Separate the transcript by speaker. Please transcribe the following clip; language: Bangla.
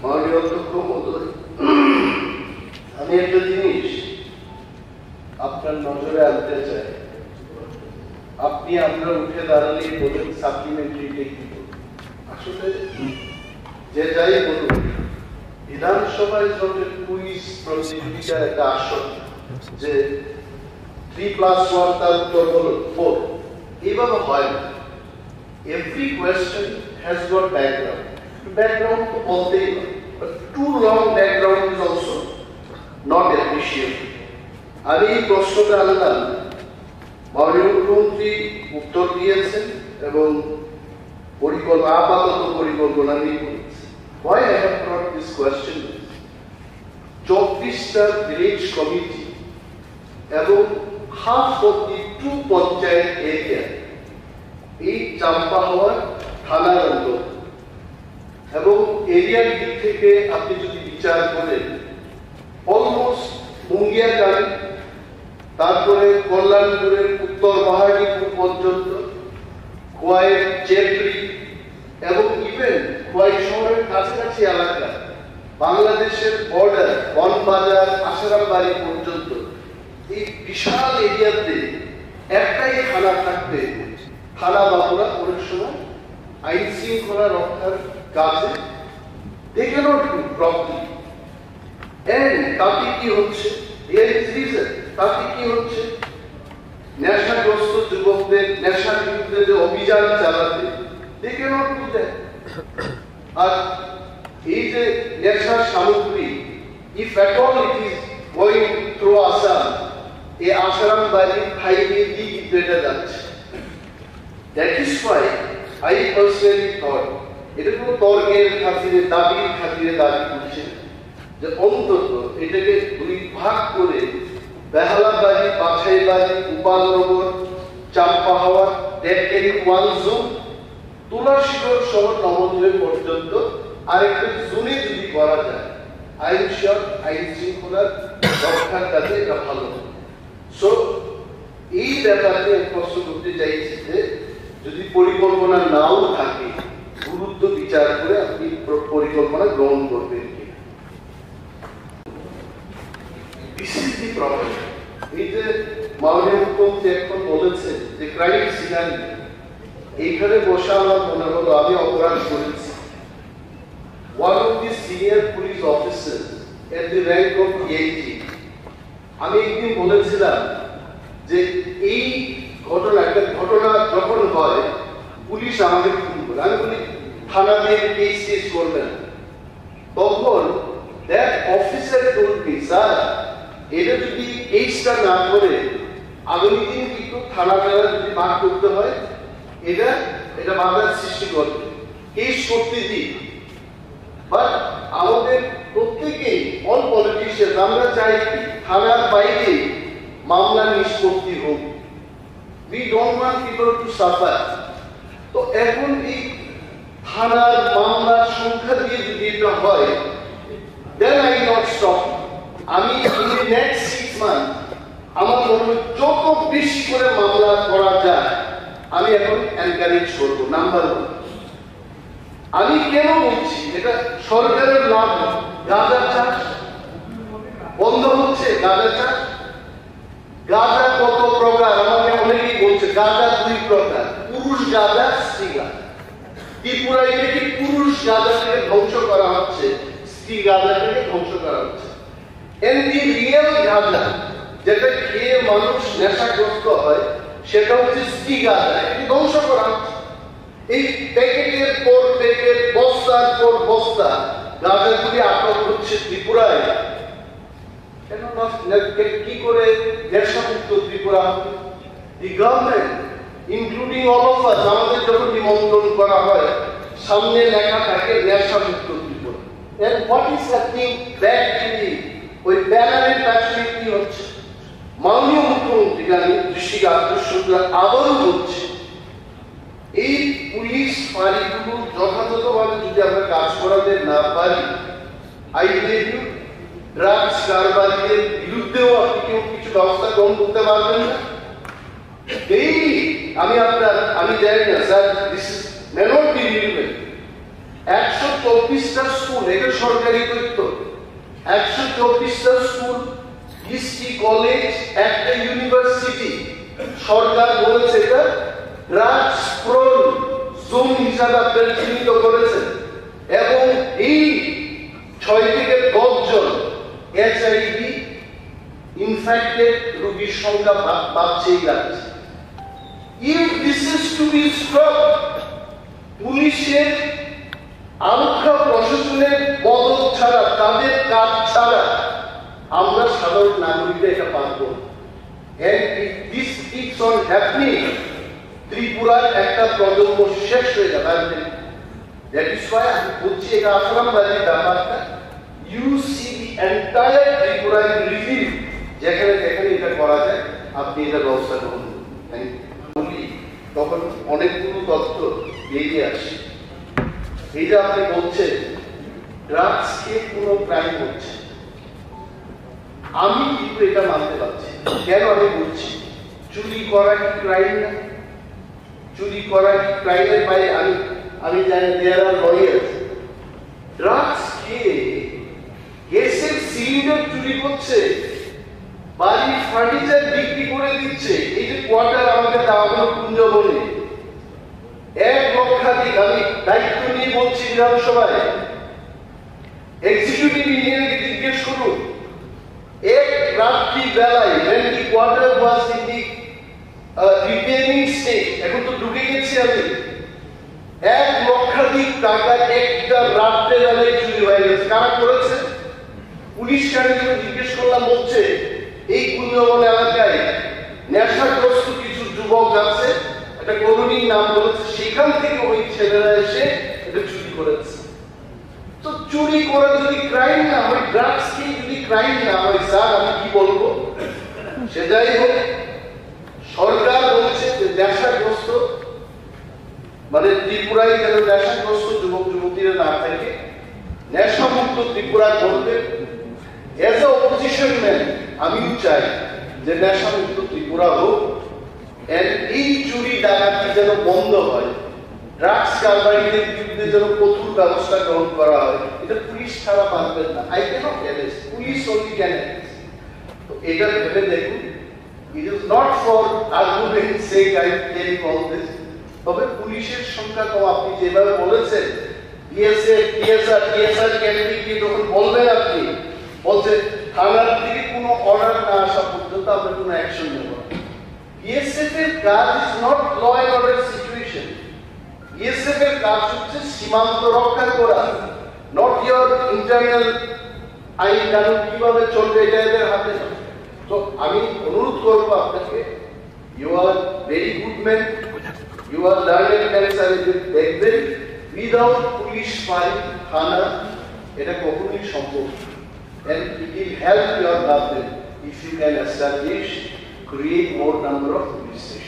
Speaker 1: মাননীয় অধ্যক্ষ মহোদয়, আমি একটা জিনিস আপনার নজরে আনতে চাই। আপনি আমরা উঠে দাঁড়ালে বলুন সাপ্লিমেন্টারি আসলে যে যাই বলুন, বিধানসভায় যখন কুইজ প্রতিযোগিতার একটা আসন যে 3+1 তার উত্তর হলো 4, এইভাবে হয় না। Every question has got background. Background to বলতেই হয়, but too long background is also not appreciated. আর এই প্রশ্নটা আনলাম, মাননীয় মুখ্যমন্ত্রী উত্তর দিয়েছেন এবং আপাতত পরিকল্পনা নিয়ে বলেছেন। Why I have brought this question? 24টা ভিলেজ কমিটি এবং half of the 2 panchayat area এই চাম্পাহাওয়ার থানার অন্তর্গত, এবং এরিয়ার দিক থেকে আপনি যদি বিচার করেন অলমোস্ট মুঙ্গিয়াকাড়ি, তারপরে কল্যাণপুরের উত্তর পাহাড়িপুর পর্যন্ত, খোয়াইয়ের চেপড়ি এবং ইভেন খোয়াই শহরের কাছাকাছি এলাকা, বাংলাদেশের বর্ডার বনবাজার আশারামবাড়ি পর্যন্ত এই বিশাল এরিয়াতে একটাই থানা থাকতে থানা বাবুরা অনেক সময় আইন শৃঙ্খলা রক্ষার কাজে দেখে তাতে কি হচ্ছে, তাতে কি হচ্ছে, নেশাগ্রস্ত যুবকদের নেশার বিরুদ্ধে যে অভিযান চালাতে দেখে আর এই যে নেশার সামগ্রী, if at all it is going through Assam, এই আশারামবাড়ি হাইওয়ে দিয়ে এটা যাচ্ছে। That is why I personally thought এটা কোনো তর্কের খাতিরে দাবির খাতিরে দাবি করছে যে অন্তত এটাকে 2 ভাগ করে বেহালাবাড়ি, বাছাইবাড়ি, Gopalnagar, চাম্পাহাওয়া, that can be one zone, তুলাশিগড় শহর নবদ্বীপ পর্যন্ত আরেকটা জোনে যদি করা যায়, I am sure আইন শৃঙ্খলার রক্ষার কাজে এটা ভালো। সো এই ব্যাপারে প্রশ্ন করতে চাইছি যে যদি পরিকল্পনা নাও থাকে, গুরুত্ব বিচার করে আপনি পরিকল্পনা গ্রহণ করবেন কিনা। বিসিসি প্রবলেম, এই যে মাননীয় মুখ্যমন্ত্রী এখন বলেছেন যে ক্রাইম সিনারি, এইখানে বসে আমার মনে হলো আমি অপরাধ করেছি। One of the senior police officers at the rank of DIG, আমি একদিন বলেছিলাম যে এই ঘটনা যখন হয় পুলিশ আমাকে ফোন করে, আমি বলি থানা দিয়ে কেস করবে না, তখন that officer told me, sir এটা যদি কেসটা না করে আগামী দিন কিন্তু থানাটা যদি ভাগ করতে হয় এটা বাধার সৃষ্টি করবে, কেস করতে দিই। বাট আমাদের প্রত্যেকেই অল পলিটিশিয়ান আমরা চাই থানার বাইরে মামলা নিষ্পত্তি হোক। We don't want people to suffer. তো এখন এই থানার মামলার সংখ্যা দিয়ে যদি এটা হয়, then I not stop. আমি in the next 6 months আমার মনে হয় যত বেশি করে মামলা করা যায় আমি এখন এনকারেজ করবো। নাম্বার 1, আমি কেন বলছি এটা সরকারের লাভ, গাঁজা চাষ বন্ধ হচ্ছে, গাঁজা চাষ, গাঁজা কত প্রকার আমাকে অনেকেই বলছে, গাঁজা 2 প্রকার, পুরুষ গাঁজা, স্ত্রী গাঁজা। ত্রিপুরায় কি পুরুষ গাঁজাকে ধ্বংস করা হচ্ছে, স্ত্রী গাঁজাকে ধ্বংস করা হচ্ছে। এন্ড দি রিয়েল গাঁজা যেটা খেয়ে মানুষ নেশাগ্রস্ত হয় সেটা হচ্ছে স্ত্রী গাঁজা, এটি ধ্বংস করা হচ্ছে। এই প্যাকেটের পর প্যাকেট, বস্তার পর বস্তা গাঁজাগুলি আটক হচ্ছে ত্রিপুরায়। কেন কি করে নেশামুক্ত ত্রিপুরা হবে? The government including all of us, আমাদের যখন নিমন্ত্রণ করা হয় সামনে লেখা থাকে নেশামুক্ত Tripura. And what is happening back to the ওই ব্যানারের পেছনে কি হচ্ছে? মাননীয় মুখ্যমন্ত্রীকে আমি দৃষ্টি আকর্ষণ আবারও বলছি, এই পুলিশ ফাঁড়িগুলো যথাযথভাবে যদি আমরা কাজ করাতে না পারি, আই বিলিভ ইউ ড্রাগস কারবারিদের বিরুদ্ধেও আপনি কেউ কিছু ব্যবস্থা গ্রহণ করতে পারবেন না। ডেইলি আমি জানি না sir, this may not be relevant, 124টা স্কুল, এটা সরকারি তথ্য, 124টা স্কুল, 20টি কলেজ, একটা ইউনিভার্সিটি, সরকার বলেছে এটা ড্রাগস প্রোন জোন হিসাবে আপনারা চিহ্নিত করেছেন এবং এই 6 থেকে 10 জন এইচআইভি ইনফেক্টেড রোগীর সংখ্যা বাড়ছেই যাচ্ছে। If this is to be stopped, পুলিশের আরক্ষা প্রশাসনের মদত ছাড়া, তাদের কাজ ছাড়া আমরা সাধারণ নাগরিকরা এটা পারব না। And if this keeps on happening, ত্রিপুরার একটা প্রজন্ম শেষ হয়ে যাবে। That is why আমি বলছি এটা আশ্রমবাদী ব্যাপারটা, you see the entire Tripura review, যেখানে যেখানে এটা করা যায় আপনি এটা ব্যবস্থা করুন। তখন অনেকগুলো তথ্য বেরিয়ে আসে। এই যে আপনি বলছেন ড্রাগস খেয়ে কোনো ক্রাইম হচ্ছে, আমি কিন্তু এটা মানতে পারছি। কেন আমি বলছি? চুরি করা কি ক্রাইম না? চুরি করা কি ক্রাইমের বাইরে? আমি জানি দেয়ার আর লয়ার্স। ড্রাগস খেয়ে গ্যাসের সিলিন্ডার চুরি করছে, বাড়ির ফার্নিচার বিক্রি করে দিচ্ছে। এই যে কোয়ার্টার আমাকে দেওয়া হলো কুঞ্জবনে, 1 লক্ষাধিক, আমি দায়িত্ব নিয়ে বলছি বিধানসভায়, এক্সিকিউটিভ ইঞ্জিনিয়ারকে জিজ্ঞেস করুন, এক রাত্রি বেলায় when the quarter was in the repairing state, এখন তো ঢুকে গেছি আমি, 1 লক্ষাধিক টাকা একটা রাত্রে বেলায় চুরি হয়ে গেছে। কারা করেছে? পুলিশ কার্যালয়ে জিজ্ঞেস করলাম, বলছে এই কুঞ্জবন এলাকায় নেশাগ্রস্ত কিছু যুবক আছে, একটা কলোনির নাম বলেছে, সেখান থেকে ওই ছেলেরা এসে এটা চুরি করেছে। তো চুরি করা যদি ক্রাইম না হয়, ড্রাগস কি যদি ক্রাইম না হয়, স্যার আমি কি বলবো? সে যাই হোক, সরকার বলছে যে নেশাগ্রস্ত, মানে ত্রিপুরায় যেন নেশাগ্রস্ত যুবক যুবতীরা না থাকে, নেশামুক্ত ত্রিপুরা করবে। এজ এ অপোজিশন ম্যান আমিও চাই যে নেশামুক্ত ত্রিপুরা হোক, এই চুরি ডাকাতি যেন বন্ধ হয়, ড্রাগস কারবারিদের বিরুদ্ধে যেন কঠোর ব্যবস্থা গ্রহণ করা হয়। এটা পুলিশ ছাড়া পারবেন না। I can't arrest, police only can arrest. তো এটা ভেবে দেখুন, it is not for argument sake I tell all this. তবে পুলিশের সংখ্যা কম, আপনি যেভাবে বলেছেন, টিএসআর ক্যান্ডিডেট দিয়ে যখন বলবেন, আপনি বলছেন থানার থেকে কোনো অর্ডার না আসা পর্যন্ত আমরা কোনো অ্যাকশন নেব না। বিএসএফ এর কাজ is not law and order situation. BSF এর কাজ হচ্ছে সীমান্ত রক্ষা করা, নট ইয়োর ইন্টারনাল আইন কানুন কিভাবে চলবে এটা এদের হাতে। তো আমি অনুরোধ করবো আপনাকে, you are very good man, you are learned man, দেখবেন উইদাউট পুলিশ ফাইল থানা এটা কখনোই সম্ভব। And it will help your government if you can establish, create more number of police stations.